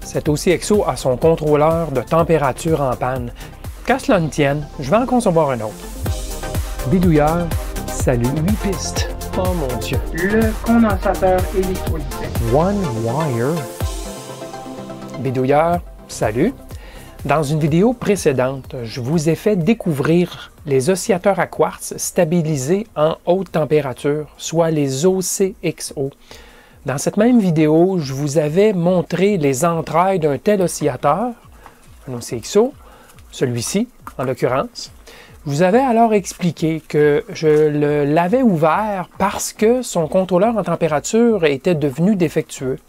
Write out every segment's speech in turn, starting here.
Cet OCXO a son contrôleur de température en panne. Qu'à cela ne tienne, je vais en concevoir un autre. Bidouilleur, salut, 8 pistes. Oh mon Dieu. Le condensateur électrolysé. One wire. Bidouilleur, salut. Dans une vidéo précédente, je vous ai fait découvrir les oscillateurs à quartz stabilisés en haute température, soit les OCXO. Dans cette même vidéo, je vous avais montré les entrailles d'un tel oscillateur, un OCXO, celui-ci en l'occurrence. Je vous avais alors expliqué que je l'avais ouvert parce que son contrôleur en température était devenu défectueux.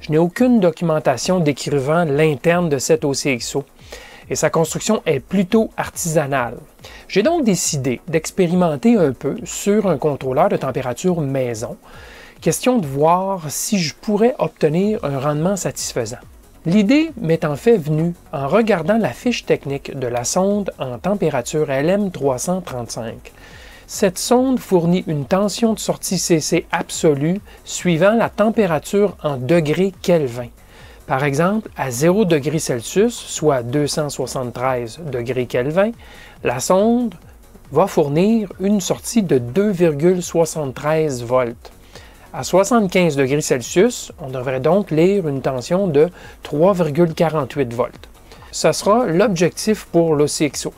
Je n'ai aucune documentation décrivant l'interne de cet OCXO et sa construction est plutôt artisanale. J'ai donc décidé d'expérimenter un peu sur un contrôleur de température maison, question de voir si je pourrais obtenir un rendement satisfaisant. L'idée m'est en fait venue en regardant la fiche technique de la sonde en température LM335. Cette sonde fournit une tension de sortie CC absolue suivant la température en degrés Kelvin. Par exemple, à 0 degrés Celsius, soit 273 degrés Kelvin, la sonde va fournir une sortie de 2,73 volts. À 75 degrés Celsius, on devrait donc lire une tension de 3,48 volts. Ce sera l'objectif pour l'OCXO.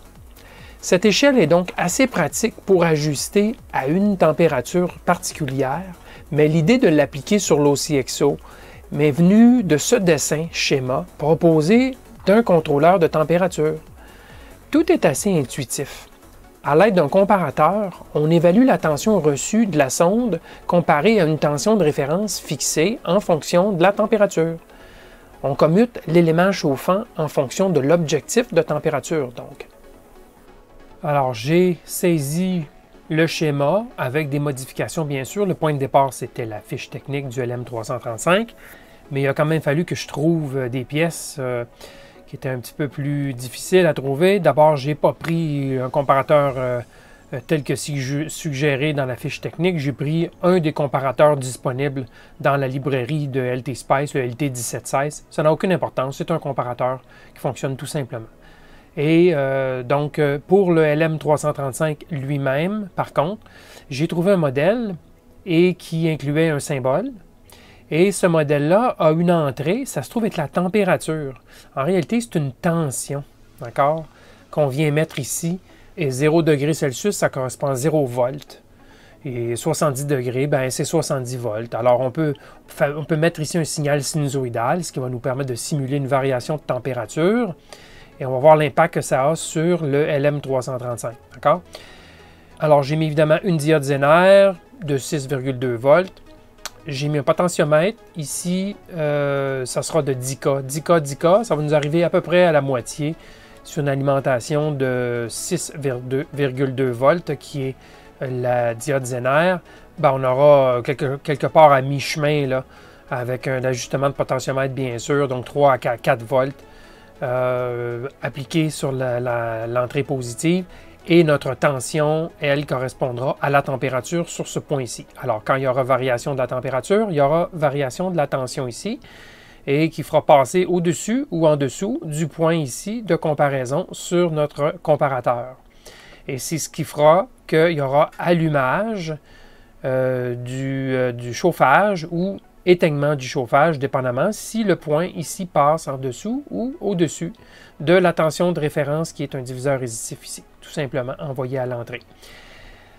Cette échelle est donc assez pratique pour ajuster à une température particulière, mais l'idée de l'appliquer sur l'OCXO m'est venue de ce dessin schéma proposé d'un contrôleur de température. Tout est assez intuitif. À l'aide d'un comparateur, on évalue la tension reçue de la sonde comparée à une tension de référence fixée en fonction de la température. On commute l'élément chauffant en fonction de l'objectif de température, donc. Alors, j'ai saisi le schéma avec des modifications, bien sûr. Le point de départ, c'était la fiche technique du LM335, mais il a quand même fallu que je trouve des pièces qui étaient un petit peu plus difficiles à trouver. D'abord, je n'ai pas pris un comparateur tel que suggéré dans la fiche technique. J'ai pris un des comparateurs disponibles dans la librairie de LT Spice, le LT1716. Ça n'a aucune importance, c'est un comparateur qui fonctionne tout simplement. Et donc, pour le LM335 lui-même, par contre, j'ai trouvé un modèle et qui incluait un symbole. Et ce modèle-là a une entrée, ça se trouve être la température. En réalité, c'est une tension, d'accord, qu'on vient mettre ici. Et 0 degrés Celsius, ça correspond à 0 volts. Et 70 degrés, ben, c'est 70 volts. Alors, on peut mettre ici un signal sinusoïdal, ce qui va nous permettre de simuler une variation de température. Et on va voir l'impact que ça a sur le LM335, d'accord? Alors, j'ai mis évidemment une diode Zener de 6,2 volts. J'ai mis un potentiomètre. Ici, ça sera de 10K. 10K, ça va nous arriver à peu près à la moitié sur une alimentation de 6,2 volts qui est la diode Zener. Ben, on aura quelque part à mi-chemin là, avec un ajustement de potentiomètre, bien sûr, donc 3 à 4 volts. Appliqué sur l'entrée positive et notre tension, elle, correspondra à la température sur ce point ici. Alors, quand il y aura variation de la température, il y aura variation de la tension ici et qui fera passer au-dessus ou en dessous du point ici de comparaison sur notre comparateur. Et c'est ce qui fera qu'il y aura allumage du chauffage ou éteignement du chauffage, dépendamment si le point ici passe en dessous ou au-dessus de la tension de référence qui est un diviseur résistif ici, tout simplement envoyé à l'entrée.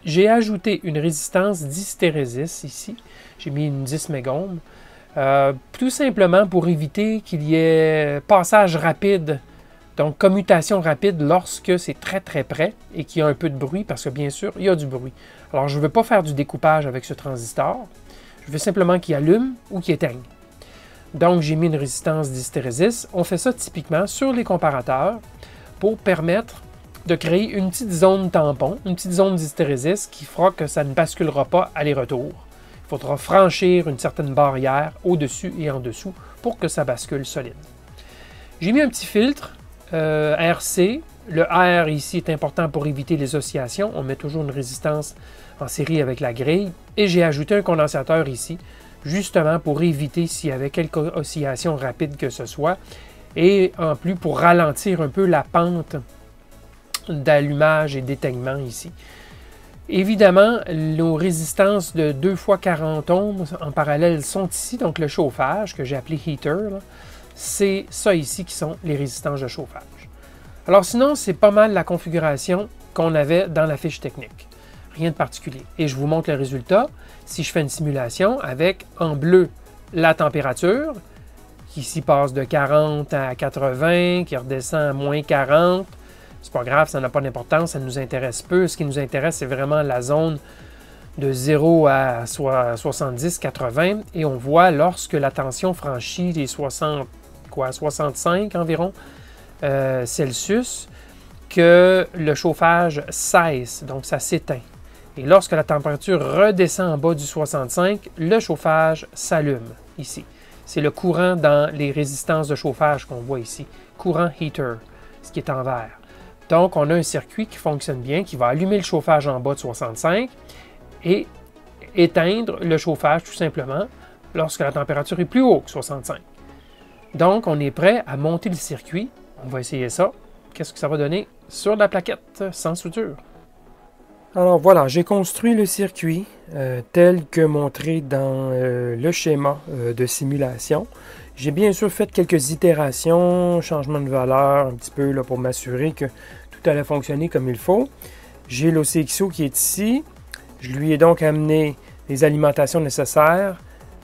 J'ai ajouté une résistance d'hystérésis ici, j'ai mis une 10 mégohms, tout simplement pour éviter qu'il y ait passage rapide, donc commutation rapide lorsque c'est très très près et qu'il y a un peu de bruit, parce que bien sûr, il y a du bruit. Alors je ne veux pas faire du découpage avec ce transistor, je veux simplement qu'il allume ou qu'il éteigne. Donc, j'ai mis une résistance d'hystérésis. On fait ça typiquement sur les comparateurs pour permettre de créer une petite zone tampon, une petite zone d'hystérésis qui fera que ça ne basculera pas aller-retour. Il faudra franchir une certaine barrière au-dessus et en dessous pour que ça bascule solide. J'ai mis un petit filtre RC. Le R ici est important pour éviter les oscillations. On met toujours une résistance en série avec la grille. Et j'ai ajouté un condensateur ici justement pour éviter s'il y avait quelque oscillation rapide que ce soit, et en plus pour ralentir un peu la pente d'allumage et d'éteignement ici. Évidemment, nos résistances de 2 x 40 ohms en parallèle sont ici, donc le chauffage que j'ai appelé heater, c'est ça ici qui sont les résistances de chauffage. Alors sinon, c'est pas mal la configuration qu'on avait dans la fiche technique. Rien de particulier. Et je vous montre le résultat. Si je fais une simulation avec en bleu la température, qui ici passe de 40 à 80, qui redescend à moins 40, c'est pas grave, ça n'a pas d'importance, ça nous intéresse peu. Ce qui nous intéresse, c'est vraiment la zone de 0 à 70, 80. Et on voit lorsque la tension franchit les 65 environ Celsius, que le chauffage cesse, donc ça s'éteint. Et lorsque la température redescend en bas du 65, le chauffage s'allume ici. C'est le courant dans les résistances de chauffage qu'on voit ici, courant heater, ce qui est en vert. Donc, on a un circuit qui fonctionne bien, qui va allumer le chauffage en bas de 65 et éteindre le chauffage tout simplement lorsque la température est plus haute que 65. Donc, on est prêt à monter le circuit. On va essayer ça. Qu'est-ce que ça va donner sur la plaquette sans soudure? Alors voilà, j'ai construit le circuit tel que montré dans le schéma de simulation. J'ai bien sûr fait quelques itérations, changement de valeur un petit peu là, pour m'assurer que tout allait fonctionner comme il faut. J'ai l'OCXO qui est ici. Je lui ai donc amené les alimentations nécessaires,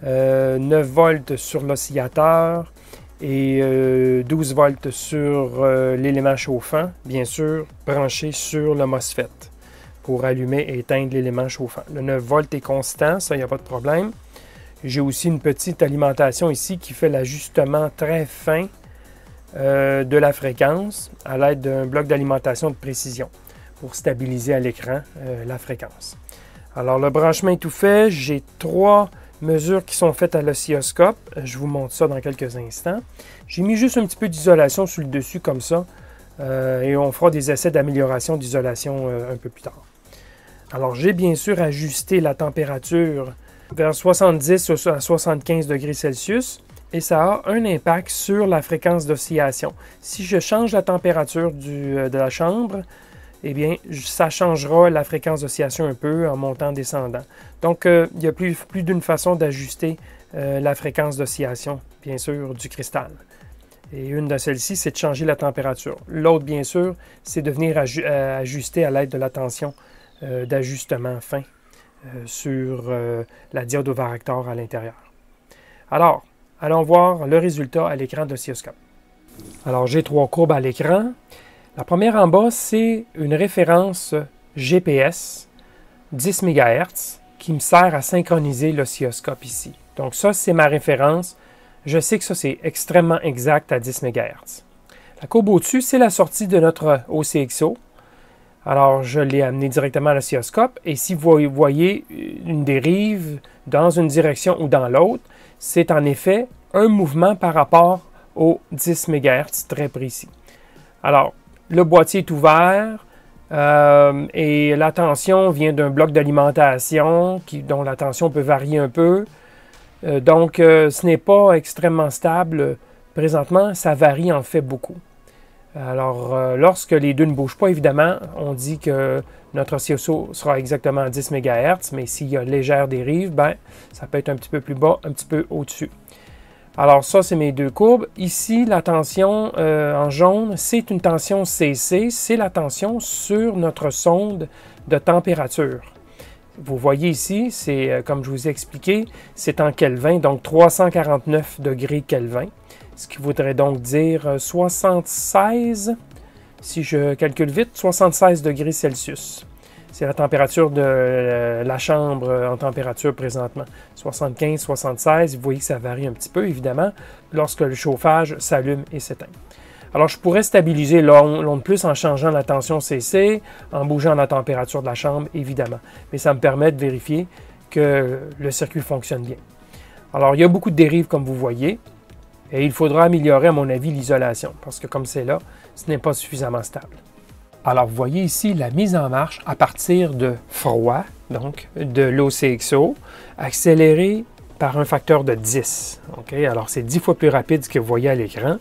9 volts sur l'oscillateur et 12 volts sur l'élément chauffant, bien sûr, branché sur le MOSFET pour allumer et éteindre l'élément chauffant. Le 9 volts est constant, ça, il n'y a pas de problème. J'ai aussi une petite alimentation ici qui fait l'ajustement très fin de la fréquence à l'aide d'un bloc d'alimentation de précision pour stabiliser à l'écran la fréquence. Alors, le branchement est tout fait. J'ai 3 mesures qui sont faites à l'oscilloscope. Je vous montre ça dans quelques instants. J'ai mis juste un petit peu d'isolation sur le dessus comme ça et on fera des essais d'amélioration d'isolation un peu plus tard. Alors, j'ai bien sûr ajusté la température vers 70 à 75 degrés Celsius et ça a un impact sur la fréquence d'oscillation. Si je change la température de la chambre, eh bien, ça changera la fréquence d'oscillation un peu en montant, descendant. Donc, il y a plus d'une façon d'ajuster la fréquence d'oscillation, bien sûr, du cristal. Et une de celles-ci, c'est de changer la température. L'autre, bien sûr, c'est de venir ajuster à l'aide de la tension d'ajustement fin sur la diode overactor à l'intérieur. Alors, allons voir le résultat à l'écran d'oscilloscope. Alors, j'ai 3 courbes à l'écran. La première en bas, c'est une référence GPS 10 MHz qui me sert à synchroniser l'oscilloscope ici. Donc ça, c'est ma référence. Je sais que ça, c'est extrêmement exact à 10 MHz. La courbe au-dessus, c'est la sortie de notre OCXO. Alors, je l'ai amené directement à l'oscilloscope. Et si vous voyez une dérive dans une direction ou dans l'autre, c'est en effet un mouvement par rapport aux 10 MHz très précis. Alors, le boîtier est ouvert et la tension vient d'un bloc d'alimentation dont la tension peut varier un peu. Donc, ce n'est pas extrêmement stable. Présentement, ça varie en fait beaucoup. Alors, lorsque les deux ne bougent pas, évidemment, on dit que notre oscilloscope sera exactement à 10 MHz, mais s'il y a légère dérive, ben, ça peut être un petit peu plus bas, un petit peu au-dessus. Alors ça, c'est mes 2 courbes. Ici, la tension en jaune, c'est une tension CC, c'est la tension sur notre sonde de température. Vous voyez ici, c'est comme je vous ai expliqué, c'est en Kelvin, donc 349 degrés Kelvin, ce qui voudrait donc dire 76, si je calcule vite, 76 degrés Celsius. C'est la température de la chambre en température présentement. 75, 76, vous voyez que ça varie un petit peu, évidemment, lorsque le chauffage s'allume et s'éteint. Alors, je pourrais stabiliser l'onde plus en changeant la tension CC, en bougeant la température de la chambre, évidemment. Mais ça me permet de vérifier que le circuit fonctionne bien. Alors, il y a beaucoup de dérives, comme vous voyez, et il faudra améliorer, à mon avis, l'isolation, parce que comme c'est là, ce n'est pas suffisamment stable. Alors, vous voyez ici la mise en marche à partir de froid, donc de l'OCXO, accéléré par un facteur de 10. Okay? Alors, c'est 10 fois plus rapide ce que vous voyez à l'écran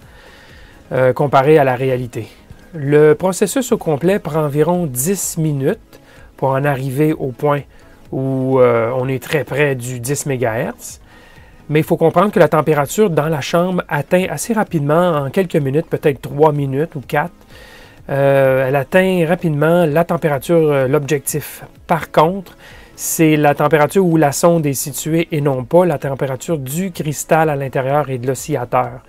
comparé à la réalité. Le processus au complet prend environ 10 minutes pour en arriver au point où on est très près du 10 MHz. Mais il faut comprendre que la température dans la chambre atteint assez rapidement, en quelques minutes, peut-être 3 minutes ou 4, elle atteint rapidement la température, l'objectif. Par contre, c'est la température où la sonde est située et non pas la température du cristal à l'intérieur et de l'oscillateur.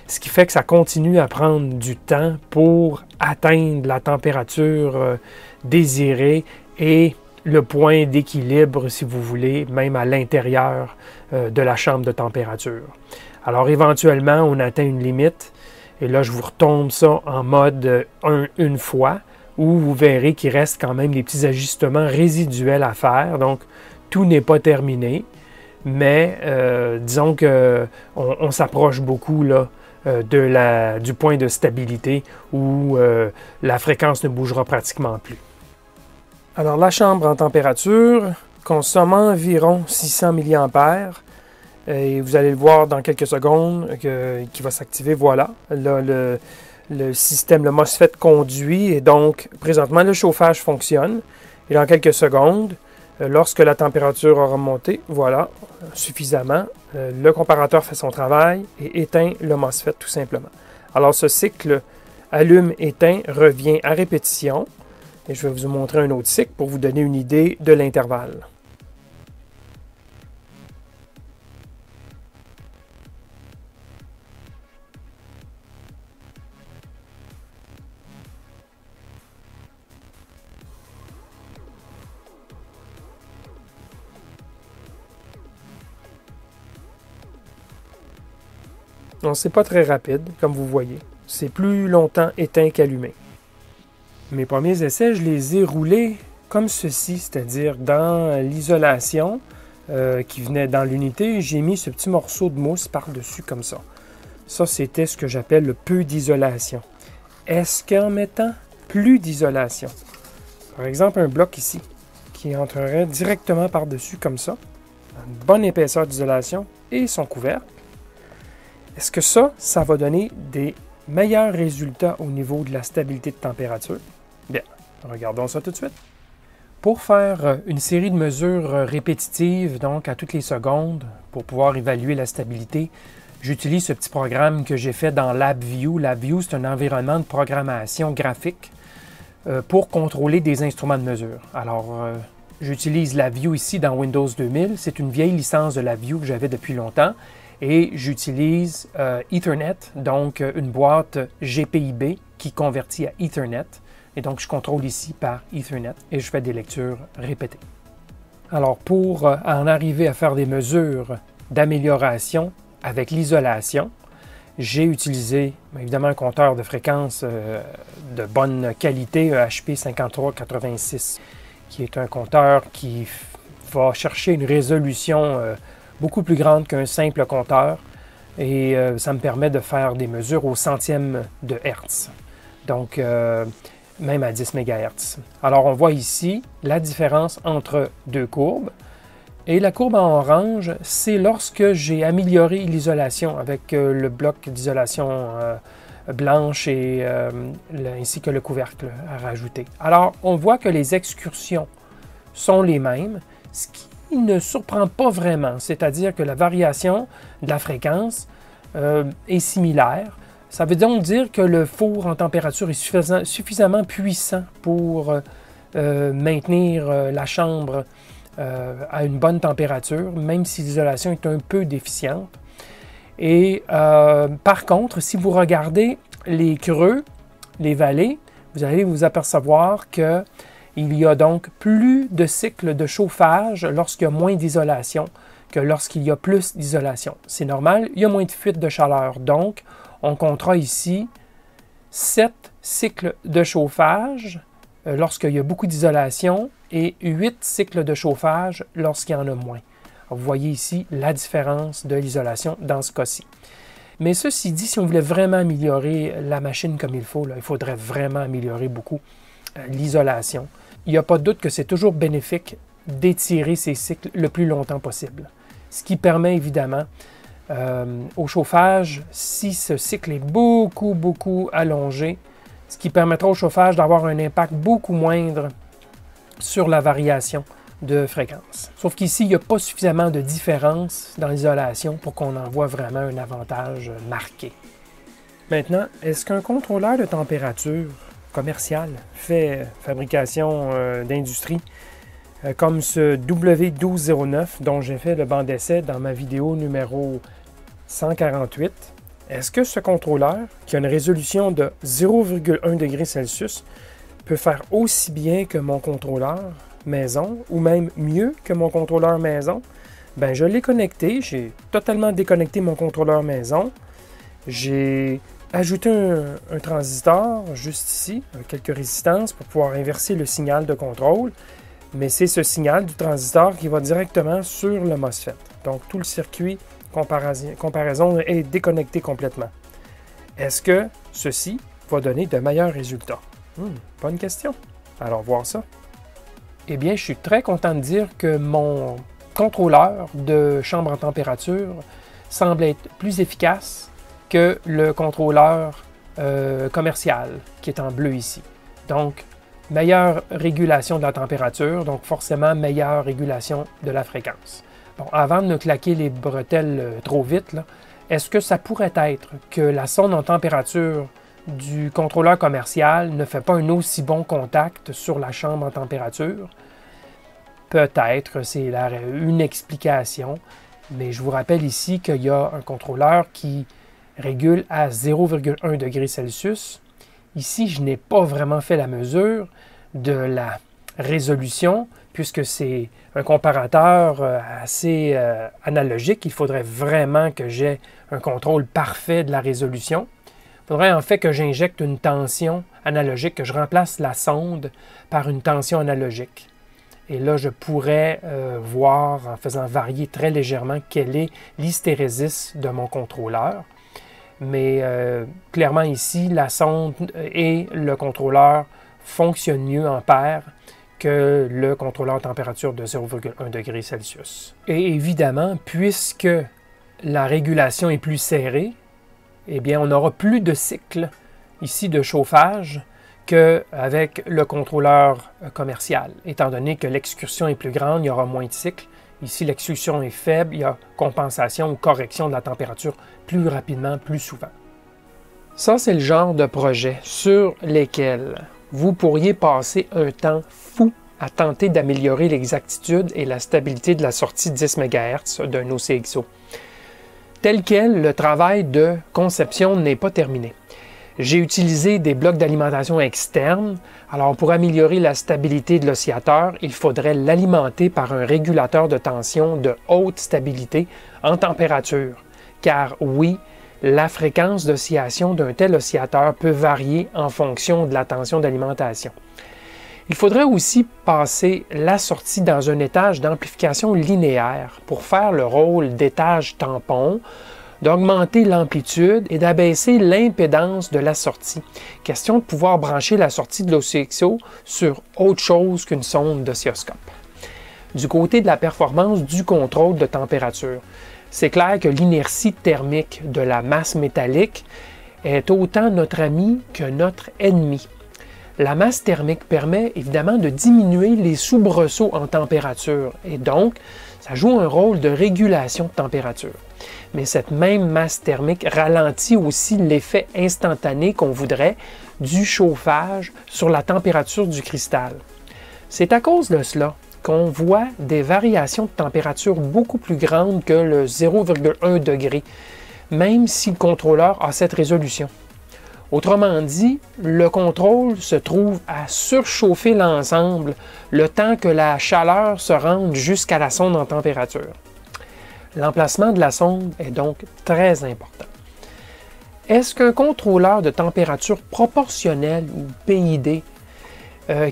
Ce qui fait que ça continue à prendre du temps pour atteindre la température désirée et le point d'équilibre, si vous voulez, même à l'intérieur de la chambre de température. Alors, éventuellement, on atteint une limite. Et là, je vous retombe ça en mode une fois, où vous verrez qu'il reste quand même des petits ajustements résiduels à faire. Donc, tout n'est pas terminé. Mais disons qu'on s'approche beaucoup là, du point de stabilité où la fréquence ne bougera pratiquement plus. Alors, la chambre en température consomme environ 600 mA. Et vous allez le voir dans quelques secondes qui va s'activer. Voilà, là, le système, le MOSFET conduit et donc, présentement, le chauffage fonctionne. Et dans quelques secondes, lorsque la température aura monté, voilà, suffisamment, le comparateur fait son travail et éteint le MOSFET tout simplement. Alors, ce cycle allume-éteint revient à répétition. Et je vais vous montrer un autre cycle pour vous donner une idée de l'intervalle. Donc, c'est pas très rapide, comme vous voyez. C'est plus longtemps éteint qu'allumé. Mes premiers essais, je les ai roulés comme ceci, c'est-à-dire dans l'isolation qui venait dans l'unité, j'ai mis ce petit morceau de mousse par-dessus comme ça. Ça, c'était ce que j'appelle le peu d'isolation. Est-ce qu'en mettant plus d'isolation, par exemple un bloc ici, qui entrerait directement par-dessus comme ça, une bonne épaisseur d'isolation et son couvercle, est-ce que ça va donner des meilleurs résultats au niveau de la stabilité de température? Bien, regardons ça tout de suite. Pour faire une série de mesures répétitives, donc à toutes les secondes, pour pouvoir évaluer la stabilité, j'utilise ce petit programme que j'ai fait dans LabVIEW. LabVIEW, c'est un environnement de programmation graphique pour contrôler des instruments de mesure. Alors, j'utilise LabVIEW ici dans Windows 2000. C'est une vieille licence de LabVIEW que j'avais depuis longtemps. Et j'utilise Ethernet, donc une boîte GPIB qui convertit à Ethernet. Et donc, je contrôle ici par Ethernet et je fais des lectures répétées. Alors, pour en arriver à faire des mesures d'amélioration avec l'isolation, j'ai utilisé évidemment un compteur de fréquence de bonne qualité, EHP 5386, qui est un compteur qui va chercher une résolution beaucoup plus grande qu'un simple compteur et ça me permet de faire des mesures au centième de Hertz. Donc, même à 10 MHz. Alors, on voit ici la différence entre deux courbes. Et la courbe en orange, c'est lorsque j'ai amélioré l'isolation avec le bloc d'isolation blanche et ainsi que le couvercle à rajouter. Alors, on voit que les excursions sont les mêmes, ce qui ne surprend pas vraiment, c'est-à-dire que la variation de la fréquence est similaire. Ça veut donc dire que le four en température est suffisamment puissant pour maintenir la chambre à une bonne température, même si l'isolation est un peu déficiente. Et par contre, si vous regardez les creux, les vallées, vous allez vous apercevoir qu'il y a donc plus de cycles de chauffage lorsqu'il y a moins d'isolation que lorsqu'il y a plus d'isolation. C'est normal, il y a moins de fuite de chaleur. Donc, on comptera ici 7 cycles de chauffage lorsqu'il y a beaucoup d'isolation et 8 cycles de chauffage lorsqu'il y en a moins. Alors, vous voyez ici la différence de l'isolation dans ce cas-ci. Mais ceci dit, si on voulait vraiment améliorer la machine comme il faut, là, il faudrait vraiment améliorer beaucoup l'isolation. Il n'y a pas de doute que c'est toujours bénéfique d'étirer ces cycles le plus longtemps possible. ce qui permet évidemment au chauffage, si ce cycle est beaucoup allongé, ce qui permettra au chauffage d'avoir un impact beaucoup moindre sur la variation de fréquence. Sauf qu'ici, il n'y a pas suffisamment de différence dans l'isolation pour qu'on en voit vraiment un avantage marqué. Maintenant, est-ce qu'un contrôleur de température commercial fait fabrication d'industrie comme ce W1209 dont j'ai fait le banc d'essai dans ma vidéo numéro 148, est-ce que ce contrôleur, qui a une résolution de 0,1 degré Celsius, peut faire aussi bien que mon contrôleur maison, ou même mieux que mon contrôleur maison? Ben, je l'ai connecté, j'ai totalement déconnecté mon contrôleur maison. J'ai ajouté un transistor juste ici, quelques résistances pour pouvoir inverser le signal de contrôle. Mais c'est ce signal du transistor qui va directement sur le MOSFET. Donc, tout le circuit comparaison est déconnecté complètement. Est-ce que ceci va donner de meilleurs résultats? Bonne question. Alors, voir ça. Eh bien, je suis très content de dire que mon contrôleur de chambre en température semble être plus efficace que le contrôleur commercial qui est en bleu ici. Donc, meilleure régulation de la température, donc forcément meilleure régulation de la fréquence. Bon, avant de ne claquer les bretelles trop vite, est-ce que ça pourrait être que la sonde en température du contrôleur commercial ne fait pas un aussi bon contact sur la chambre en température? Peut-être, c'est une explication, mais je vous rappelle ici qu'il y a un contrôleur qui régule à 0,1 degré Celsius. Ici, je n'ai pas vraiment fait la mesure de la résolution, puisque c'est un comparateur assez analogique. Il faudrait vraiment que j'ai un contrôle parfait de la résolution. Il faudrait en fait que j'injecte une tension analogique, que je remplace la sonde par une tension analogique. Et là, je pourrais voir, en faisant varier très légèrement, quelle est l'hystérésis de mon contrôleur. Mais clairement ici, la sonde et le contrôleur fonctionnent mieux en paire que le contrôleur température de 0,1 degré Celsius. Et évidemment, puisque la régulation est plus serrée, eh bien, on n'aura plus de cycle ici de chauffage qu'avec le contrôleur commercial. Étant donné que l'excursion est plus grande, il y aura moins de cycles. Ici, l'excursion est faible, il y a compensation ou correction de la température plus rapidement, plus souvent. Ça, c'est le genre de projet sur lesquels vous pourriez passer un temps fou à tenter d'améliorer l'exactitude et la stabilité de la sortie 10 MHz d'un OCXO. Tel quel, le travail de conception n'est pas terminé. J'ai utilisé des blocs d'alimentation externes. Alors, pour améliorer la stabilité de l'oscillateur, il faudrait l'alimenter par un régulateur de tension de haute stabilité en température. Car oui, la fréquence d'oscillation d'un tel oscillateur peut varier en fonction de la tension d'alimentation. Il faudrait aussi passer la sortie dans un étage d'amplification linéaire pour faire le rôle d'étage tampon, d'augmenter l'amplitude et d'abaisser l'impédance de la sortie. Question de pouvoir brancher la sortie de l'OCXO sur autre chose qu'une sonde d'oscilloscope. Du côté de la performance du contrôle de température, c'est clair que l'inertie thermique de la masse métallique est autant notre ami que notre ennemi. La masse thermique permet évidemment de diminuer les soubresauts en température et donc ça joue un rôle de régulation de température. Mais cette même masse thermique ralentit aussi l'effet instantané qu'on voudrait du chauffage sur la température du cristal. C'est à cause de cela qu'on voit des variations de température beaucoup plus grandes que le 0,1 degré, même si le contrôleur a cette résolution. Autrement dit, le contrôle se trouve à surchauffer l'ensemble le temps que la chaleur se rende jusqu'à la sonde en température. L'emplacement de la sonde est donc très important. Est-ce qu'un contrôleur de température proportionnelle ou PID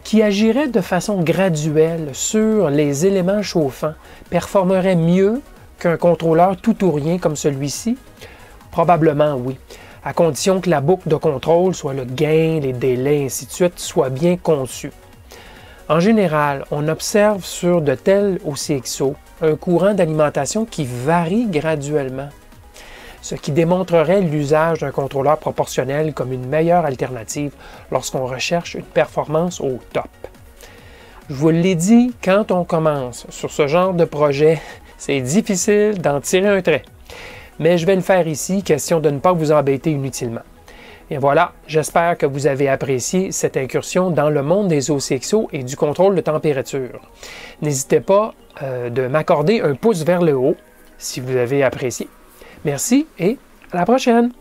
qui agirait de façon graduelle sur les éléments chauffants performerait mieux qu'un contrôleur tout ou rien comme celui-ci? Probablement oui, à condition que la boucle de contrôle, soit le gain, les délais, ainsi de suite, soit bien conçue. En général, on observe sur de tels OCXO un courant d'alimentation qui varie graduellement, ce qui démontrerait l'usage d'un contrôleur proportionnel comme une meilleure alternative lorsqu'on recherche une performance au top. Je vous l'ai dit, quand on commence sur ce genre de projet, c'est difficile d'en tirer un trait. Mais je vais le faire ici, question de ne pas vous embêter inutilement. Et voilà, j'espère que vous avez apprécié cette incursion dans le monde des OCXO et du contrôle de température. N'hésitez pas de m'accorder un pouce vers le haut si vous avez apprécié. Merci et à la prochaine!